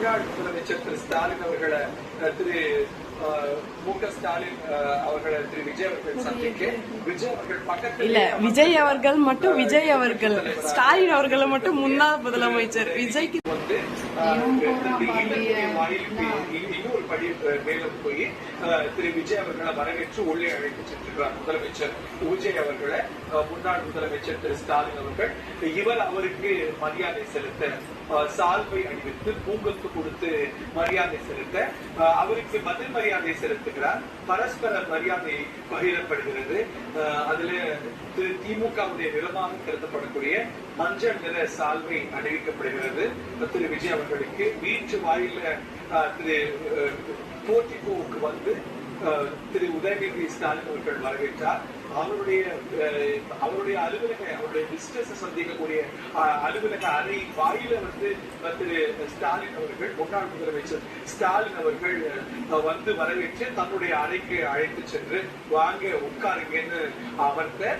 முன்னாள் முதலமைச்சர் திரு ஸ்டாலின் அவர்களை திரு மு.க. ஸ்டாலின் அவர்களை திரு விஜய் அவர்கள் சந்திக்க விஜய் அவர்கள் பக்கத்தில் இல்ல விஜய் அவர்கள் மட்டும் விஜய் அவர்கள் ஸ்டாலின் அவர்களை மட்டும் முன்னாள் முதலமைச்சர் விஜய்க்கு வந்து இன்னொரு படி மேலும் போய் திரு விஜய் அவர்களை வரவேற்று உள்ளே அழைத்து சென்றிருக்கிறார் முதலமைச்சர் விஜய் அவர்களை முன்னாள் முதலமைச்சர் திரு ஸ்டாலின் அவர்கள். இவர் அவருக்கு மரியாதை செலுத்த சால்வை அணிவித்து பூங்கொத்து கொடுத்து மரியாதை செலுத்த அவருக்கு பதில் மரியாதை செலுத்துகிறார். பரஸ்பர மரியாதை பகிரப்படுகிறது. அதுல திமுகவுடைய நிலமாக கருதப்படக்கூடிய மஞ்சள் நிற சால்வை அணிவிக்கப்படுகிறது திரு விஜய் அவர்களுக்கு. வீட்டு வாயில திரு போர்டிகோவுக்கு வந்து திரு உதயநிதி ஸ்டாலின் அவர்கள் வரவேற்றார். அவருடைய அலுவலக அவருடைய பிசினஸ் சந்திக்கக்கூடிய அலுவலக அறை வாயில வந்து திரு ஸ்டாலின் அவர்கள் முன்னாள் முதலமைச்சர் ஸ்டாலின் அவர்கள் வந்து வரவேற்று தன்னுடைய அறைக்கு அழைத்து சென்று வாங்க உட்காருங்கன்னு அமர்த்த